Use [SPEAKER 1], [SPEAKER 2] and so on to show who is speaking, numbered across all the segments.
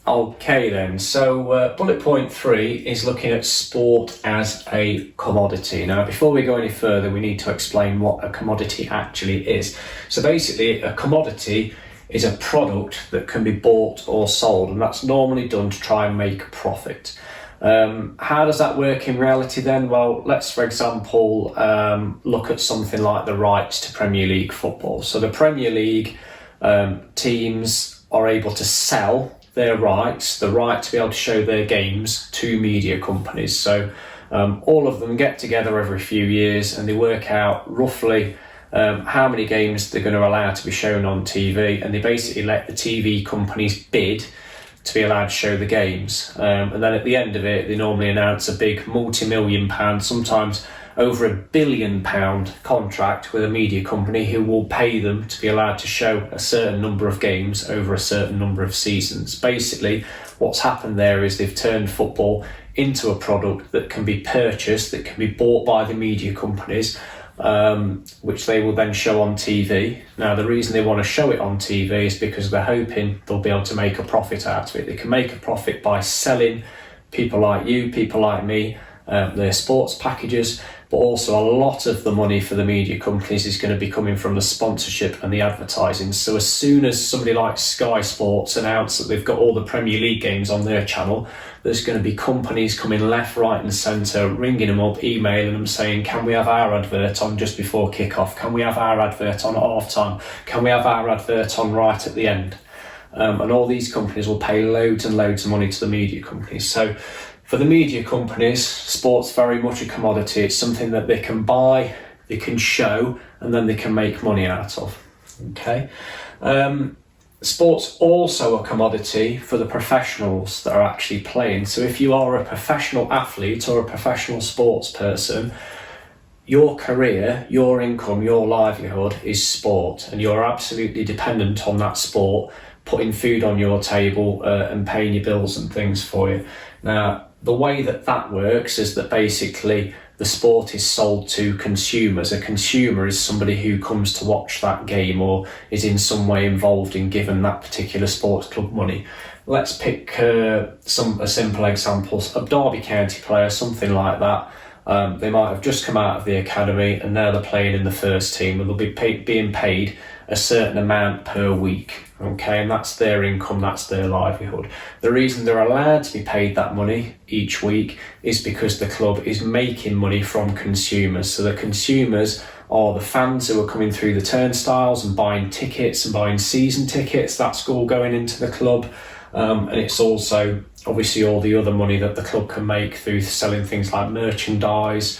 [SPEAKER 1] Okay then, so bullet point 3 is looking at sport as a commodity. Now, before we go any further, we need to explain what a commodity actually is. So basically, a commodity is a product that can be bought or sold, and that's normally done to try and make a profit. How does that work in reality then? Well, let's, for example, look at something like the rights to Premier League football. So the Premier League teams are able to sell their rights, the right to be able to show their games to media companies. So all of them get together every few years and they work out roughly how many games they're going to allow to be shown on TV, and they basically let the TV companies bid to be allowed to show the games. And then at the end of it, they normally announce a big multi-million pound, sometimes over £1 billion contract with a media company who will pay them to be allowed to show a certain number of games over a certain number of seasons. Basically, what's happened there is they've turned football into a product that can be purchased, that can be bought by the media companies, which they will then show on TV. Now, the reason they want to show it on TV is because they're hoping they'll be able to make a profit out of it. They can make a profit by selling people like you, people like me, their sports packages, but also a lot of the money for the media companies is going to be coming from the sponsorship and the advertising. So as soon as somebody like Sky Sports announce that they've got all the Premier League games on their channel, there's going to be companies coming left, right and centre, ringing them up, emailing them saying, can we have our advert on just before kick-off? Can we have our advert on at half-time? Can we have our advert on right at the end? And all these companies will pay loads and loads of money to the media companies. So for the media companies, sport's very much a commodity. It's something that they can buy, they can show, and then they can make money out of. Okay. Sport's also a commodity for the professionals that are actually playing. So if you are a professional athlete or a professional sports person, your career, your income, your livelihood is sport, and you're absolutely dependent on that sport putting food on your table and paying your bills and things for you. Now, the way that works is that basically the sport is sold to consumers. A consumer is somebody who comes to watch that game or is in some way involved in giving that particular sports club money. Let's pick a simple example. A Derby County player, something like that. They might have just come out of the academy and now they're playing in the first team, and they'll be being paid a certain amount per week. Okay, and that's their income, that's their livelihood. The reason they're allowed to be paid that money each week is because the club is making money from consumers. So the consumers are the fans who are coming through the turnstiles and buying tickets and buying season tickets. That's all going into the club. And it's also obviously all the other money that the club can make through selling things like merchandise,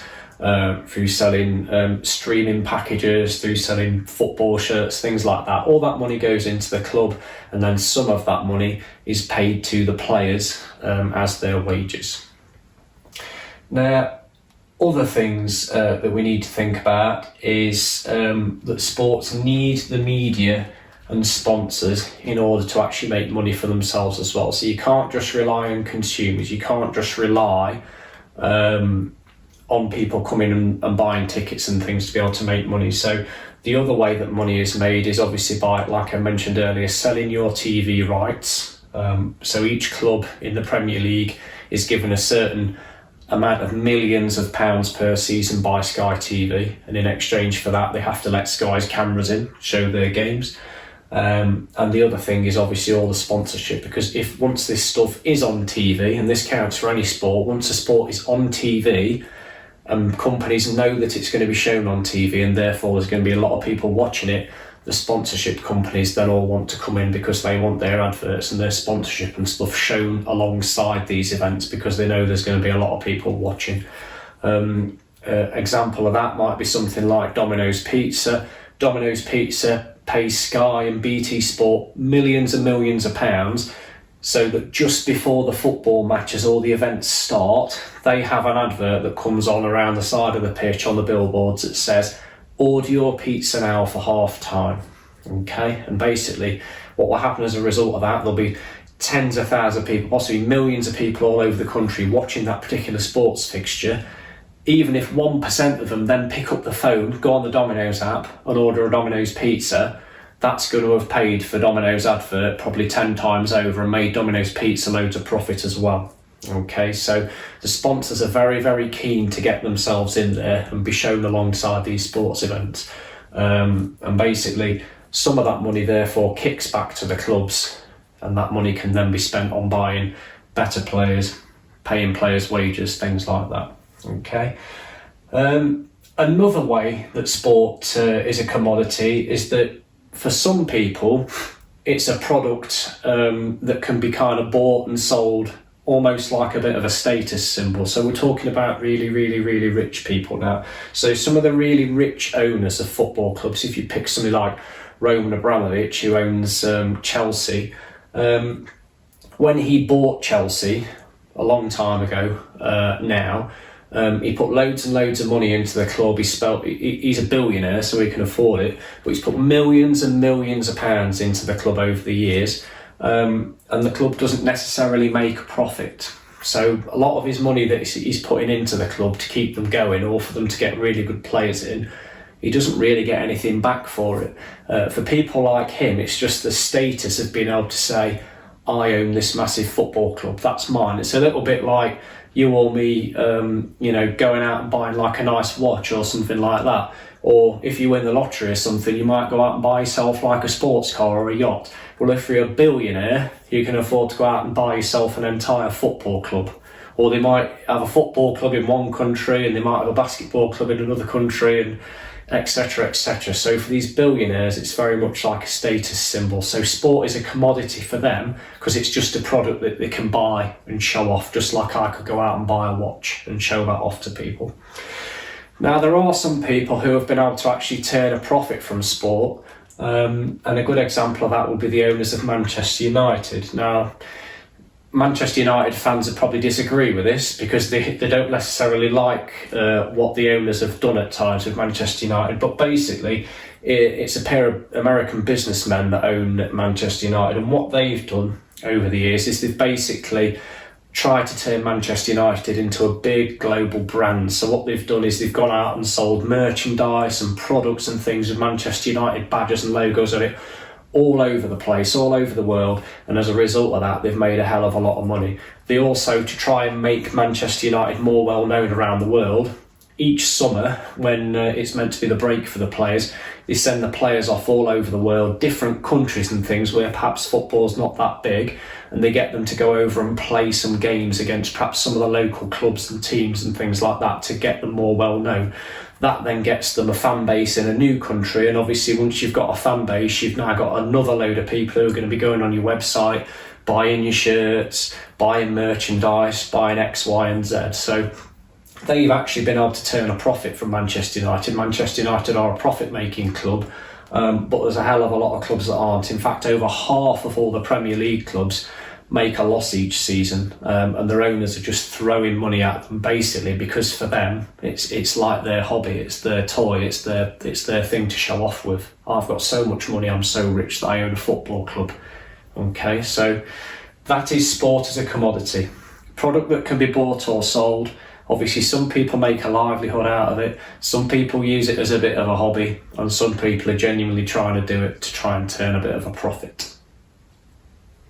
[SPEAKER 1] through selling streaming packages, through selling football shirts, things like that. All that money goes into the club, and then some of that money is paid to the players as their wages. Now, other things that we need to think about is that sports need the media and sponsors in order to actually make money for themselves as well. So you can't just rely on consumers, you can't just rely on people coming and buying tickets and things to be able to make money. So the other way that money is made is obviously by, like I mentioned earlier, selling your TV rights. So each club in the Premier League is given a certain amount of millions of pounds per season by Sky TV, and in exchange for that they have to let Sky's cameras in, show their games. And the other thing is obviously all the sponsorship, because if once this stuff is on TV, and this counts for any sport, once a sport is on TV and companies know that it's going to be shown on TV and therefore there's going to be a lot of people watching it, the sponsorship companies then all want to come in because they want their adverts and their sponsorship and stuff shown alongside these events because they know there's going to be a lot of people watching. Example of that might be something like Domino's Pizza. Domino's Pizza pays Sky and BT Sport millions and millions of pounds so that just before the football matches or the events start, they have an advert that comes on around the side of the pitch on the billboards that says, order your pizza now for half time. Okay, and basically what will happen as a result of that, there'll be tens of thousands of people, possibly millions of people all over the country watching that particular sports fixture. Even if 1% of them then pick up the phone, go on the Domino's app and order a Domino's pizza, that's going to have paid for Domino's advert probably 10 times over and made Domino's Pizza loads of profit as well. Okay, so the sponsors are very, very keen to get themselves in there and be shown alongside these sports events. And basically, some of that money therefore kicks back to the clubs, and that money can then be spent on buying better players, paying players' wages, things like that. Okay. Another way that sport is a commodity is that for some people, it's a product that can be kind of bought and sold almost like a bit of a status symbol. So we're talking about really, really, really rich people now. So some of the really rich owners of football clubs, if you pick somebody like Roman Abramovich, who owns Chelsea, when he bought Chelsea a long time ago now, he put loads and loads of money into the club. He's a billionaire, so he can afford it, but he's put millions and millions of pounds into the club over the years, and the club doesn't necessarily make a profit. So a lot of his money that he's putting into the club to keep them going, or for them to get really good players in, he doesn't really get anything back for it. For people like him, it's just the status of being able to say, I own this massive football club, that's mine. It's a little bit like you or me, going out and buying like a nice watch or something like that. Or if you win the lottery or something, you might go out and buy yourself like a sports car or a yacht. Well, if you're a billionaire, you can afford to go out and buy yourself an entire football club. Or they might have a football club in one country and they might have a basketball club in another country, and etc, etc. So for these billionaires, it's very much like a status symbol. So sport is a commodity for them because it's just a product that they can buy and show off, just like I could go out and buy a watch and show that off to people. Now, there are some people who have been able to actually turn a profit from sport, and a good example of that would be the owners of Manchester United. Now, Manchester United fans would probably disagree with this because they don't necessarily like what the owners have done at times with Manchester United, but basically it's a pair of American businessmen that own Manchester United, and what they've done over the years is they've basically tried to turn Manchester United into a big global brand. So what they've done is they've gone out and sold merchandise and products and things with Manchester United badges and logos on it all over the place, all over the world, and as a result of that, they've made a hell of a lot of money. They also, to try and make Manchester United more well known around the world, each summer, when it's meant to be the break for the players, they send the players off all over the world, different countries and things where perhaps football's not that big, and they get them to go over and play some games against perhaps some of the local clubs and teams and things like that to get them more well known. That then gets them a fan base in a new country, and obviously once you've got a fan base, you've now got another load of people who are going to be going on your website, buying your shirts, buying merchandise, buying X, Y and Z. So they've actually been able to turn a profit from Manchester United. Manchester United are a profit-making club, but there's a hell of a lot of clubs that aren't. In fact, over half of all the Premier League clubs make a loss each season, and their owners are just throwing money at them basically because for them it's like their hobby, it's their toy, it's their thing to show off with. I've got so much money, I'm so rich that I own a football club. Okay, so that is sport as a commodity, product that can be bought or sold. Obviously some people make a livelihood out of it, some people use it as a bit of a hobby, and some people are genuinely trying to do it to try and turn a bit of a profit.